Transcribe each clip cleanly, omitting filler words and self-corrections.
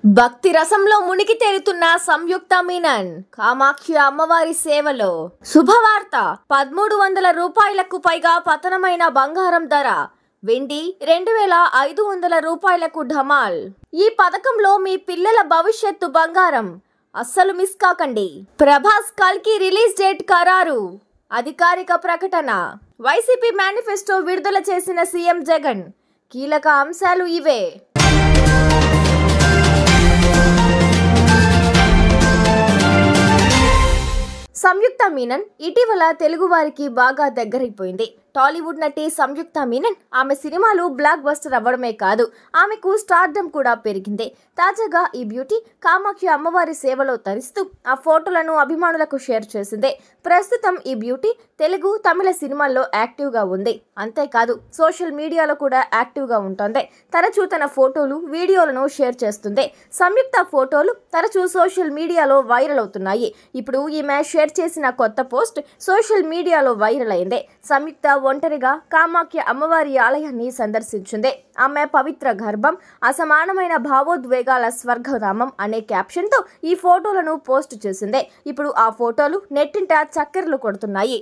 భక్తి రసంలో మునిగి తేలుతున్న సంయుక్త మీనన్ కామాఖ్య అమ్మవారి సేవలో శుభవార్త 1300 రూపాయలకు పైగా పతనమైన బంగారం ధర వెండి 2500 రూపాయలకు ఢమాల్. ఈ పథకంలో మీ పిల్లల భవిష్యత్తు బంగారం. అస్సలు మిస్ కాకండి. ప్రభాస్ కల్కి రిలీజ్ డేట్ ఖరారు. అధికారిక ప్రకటన. వైసీపీ మేనిఫెస్టో విడుదల చేసిన సీఎం జగన్. కీలక అంశాలు ఇవే. సంయుక్త మీనన్ ఇటీవల తెలుగు వారికి బాగా దగ్గరైపోయింది. టాలీవుడ్ నటి సంయుక్త మీనన్ ఆమె సినిమాలు బ్లాక్ బస్టర్ అవ్వడమే కాదు, ఆమెకు స్టార్డమ్ కూడా పెరిగింది. తాజాగా ఈ బ్యూటీ కామాఖ్య అమ్మవారి సేవలో తరిస్తూ ఆ ఫోటోలను అభిమానులకు షేర్ చేసింది. ప్రస్తుతం ఈ బ్యూటీ తెలుగు, తమిళ సినిమాల్లో యాక్టివ్గా ఉంది. అంతేకాదు సోషల్ మీడియాలో కూడా యాక్టివ్గా ఉంటుంది. తరచూ తన ఫోటోలు, వీడియోలను షేర్ చేస్తుంది. సంయుక్త ఫోటోలు తరచూ సోషల్ మీడియాలో వైరల్ అవుతున్నాయి. ఇప్పుడు ఈమె షేర్ చేసిన కొత్త పోస్ట్ సోషల్ మీడియాలో వైరల్ అయింది. సంయుక్త ఒంటరిగా కామాఖ్య అమ్మవారి ఆలయాన్ని సందర్శించింది. ఆమె పవిత్ర గర్భం, అసమానమైన భావోద్వేగాల స్వర్గధామం అనే క్యాప్షన్తో ఈ ఫోటోలను పోస్ట్ చేసింది. ఇప్పుడు ఆ ఫోటోలు నెట్టింట చక్కర్లు కొడుతున్నాయి.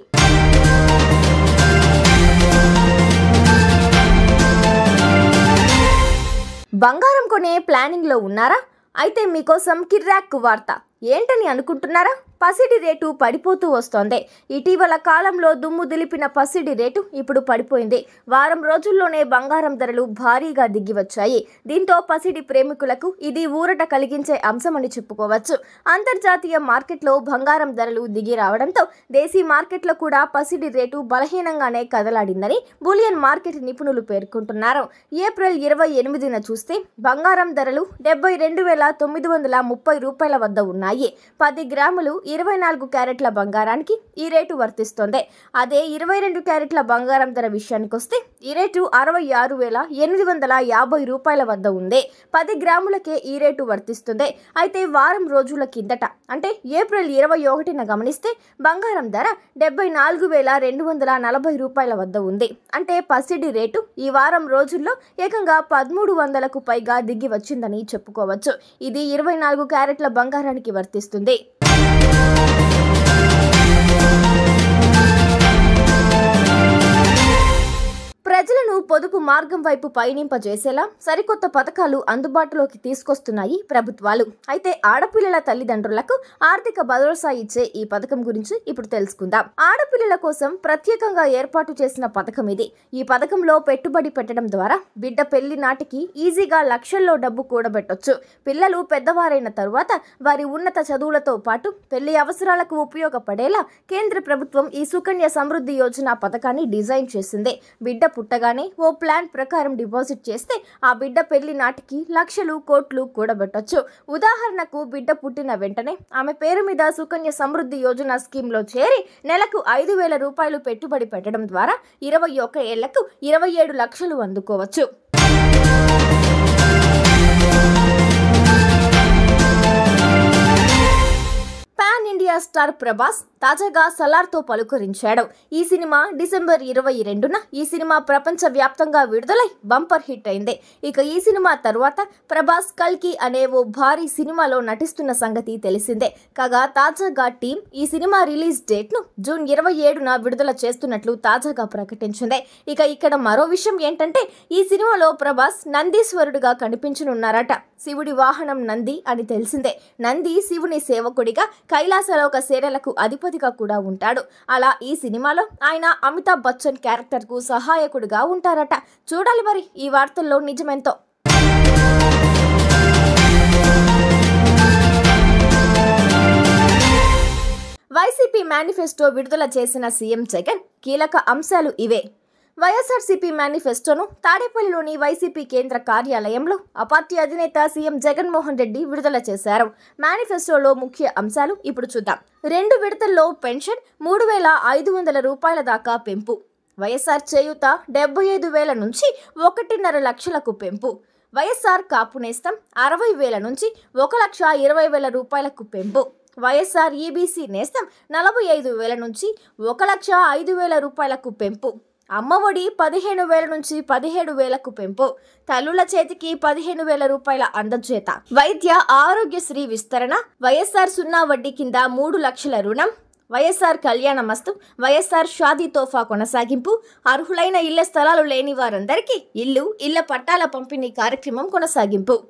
బంగారం కొనే ప్లానింగ్లో ఉన్నారా? అయితే మీకోసం కిర్రాక్ వార్త. ఏంటని అనుకుంటున్నారా? పసిడి రేటు పడిపోతూ వస్తోంది. ఇటీవల కాలంలో దుమ్ము దులిపిన పసిడి రేటు ఇప్పుడు పడిపోయింది. వారం రోజుల్లోనే బంగారం ధరలు భారీగా దిగివచ్చాయి. దీంతో పసిడి ప్రేమికులకు ఇది ఊరట కలిగించే అంశమని చెప్పుకోవచ్చు. అంతర్జాతీయ మార్కెట్లో బంగారం ధరలు దిగి రావడంతో దేశీ మార్కెట్లో కూడా పసిడి రేటు బలహీనంగానే కదలాడిందని బులియన్ మార్కెట్ నిపుణులు పేర్కొంటున్నారు. ఏప్రిల్ 28న చూస్తే బంగారం ధరలు 72,930 రూపాయల వద్ద ఉన్నాయి. 10 గ్రాములు 24 క్యారెట్ల బంగారానికి ఈ రేటు వర్తిస్తోంది. అదే 22 క్యారెట్ల బంగారం ధర విషయానికి వస్తే ఈ రేటు 66,850 రూపాయల వద్ద ఉంది. 10 గ్రాములకే ఈ రేటు వర్తిస్తుంది. అయితే వారం రోజుల కిందట అంటే ఏప్రిల్ 21న గమనిస్తే బంగారం ధర 74,240 రూపాయల వద్ద ఉంది. అంటే పసిడి రేటు ఈ వారం రోజుల్లో ఏకంగా 1300కు పైగా దిగి వచ్చిందని చెప్పుకోవచ్చు. ఇది 24 క్యారెట్ల బంగారానికి వర్తిస్తుంది. ప్రజలను పొదుపు మార్గం వైపు పయనింపజేసేలా సరికొత్త పథకాలు అందుబాటులోకి తీసుకొస్తున్నాయి ప్రభుత్వాలు. అయితే ఆడపిల్లల తల్లిదండ్రులకు ఆర్థిక భరోసా ఇచ్చే ఈ పథకం గురించి ఇప్పుడు తెలుసుకుందాం. ఆడపిల్లల కోసం ప్రత్యేకంగా ఏర్పాటు చేసిన పథకం ఇది. ఈ పథకంలో పెట్టుబడి పెట్టడం ద్వారా బిడ్డ పెళ్లి నాటికి ఈజీగా లక్షల్లో డబ్బు కూడబెట్టొచ్చు. పిల్లలు పెద్దవారైన తరువాత వారి ఉన్నత చదువులతో పాటు పెళ్లి అవసరాలకు ఉపయోగపడేలా కేంద్ర ప్రభుత్వం ఈ సుకన్య సమృద్ధి యోజన పథకాన్ని డిజైన్ చేసింది. బిడ్డ పుట్టగానే ఓ ప్లాన్ ప్రకారం డిపాజిట్ చేస్తే ఆ బిడ్డ పెళ్లి నాటికి లక్షలు, కోట్లు కూడబెట్టొచ్చు. ఉదాహరణకు బిడ్డ పుట్టిన వెంటనే ఆమె పేరు మీద సుకన్య సమృద్ధి యోజన స్కీమ్లో చేరి నెలకు 5,000 రూపాయలు పెట్టుబడి పెట్టడం ద్వారా 21 ఏళ్లకు 27 లక్షలు అందుకోవచ్చు. పాన్ ఇండియా స్టార్ ప్రభాస్ తాజాగా సలార్తో పలుకరించాడు. ఈ సినిమా డిసెంబర్ 22న ఈ సినిమా ప్రపంచ వ్యాప్తంగా విడుదలై బంపర్ హిట్ అయింది. ఇక ఈ సినిమా తరువాత ప్రభాస్ కల్కి అనే ఓ భారీ సినిమాలో నటిస్తున్న సంగతి తెలిసిందే. కాగా తాజాగా టీం ఈ సినిమా రిలీజ్ డేట్ను జూన్ 27న విడుదల చేస్తున్నట్లు తాజాగా ప్రకటించింది. ఇక ఇక్కడ మరో విషయం ఏంటంటే ఈ సినిమాలో ప్రభాస్ నందీశ్వరుడుగా కనిపించనున్నారట. శివుడి వాహనం నంది అని తెలిసిందే. నంది శివుని సేవకుడిగా, కైలాసలోక సేనలకు అధిపతిగా కూడా ఉంటాడు. అలా ఈ సినిమాలో ఆయన అమితాబ్ బచ్చన్ క్యారెక్టర్ కు సహాయకుడిగా ఉంటారట. చూడాలి మరి ఈ వార్తల్లో నిజమెంతో. వైసీపీ మేనిఫెస్టో విడుదల చేసిన సీఎం జగన్. కీలక అంశాలు ఇవే. వైఎస్ఆర్సీపీ మేనిఫెస్టోను తాడేపల్లిలోని వైసీపీ కేంద్ర కార్యాలయంలో ఆ పార్టీ అధినేత సీఎం జగన్మోహన్ రెడ్డి విడుదల చేశారు. మేనిఫెస్టోలో ముఖ్య అంశాలు ఇప్పుడు చూద్దాం. 2 విడతల్లో పెన్షన్ 3,500 రూపాయల దాకా పెంపు. వైఎస్ఆర్ చేయూత 75,000 నుంచి 1.5 లక్షలకు పెంపు. వైఎస్ఆర్ కాపు నేస్తం 60,000 నుంచి 1,20,000 రూపాయలకు పెంపు. వైఎస్ఆర్ ఈబీసీ నేస్తం 45,000 నుంచి 1,05,000 రూపాయలకు పెంపు. అమ్మఒడి 15,000 నుంచి 17,000కు పెంపు, తల్లుల చేతికి 15,000 రూపాయల అందజేత, వైద్య ఆరోగ్యశ్రీ విస్తరణ, వైఎస్ఆర్ సున్నా వడ్డీ కింద 3 లక్షల రుణం, వైఎస్ఆర్ కళ్యాణమస్తు, వైఎస్ఆర్ షాదీ తోఫా కొనసాగింపు, అర్హులైన ఇళ్ల స్థలాలు లేని వారందరికీ ఇళ్ల పట్టాల పంపిణీ కార్యక్రమం కొనసాగింపు.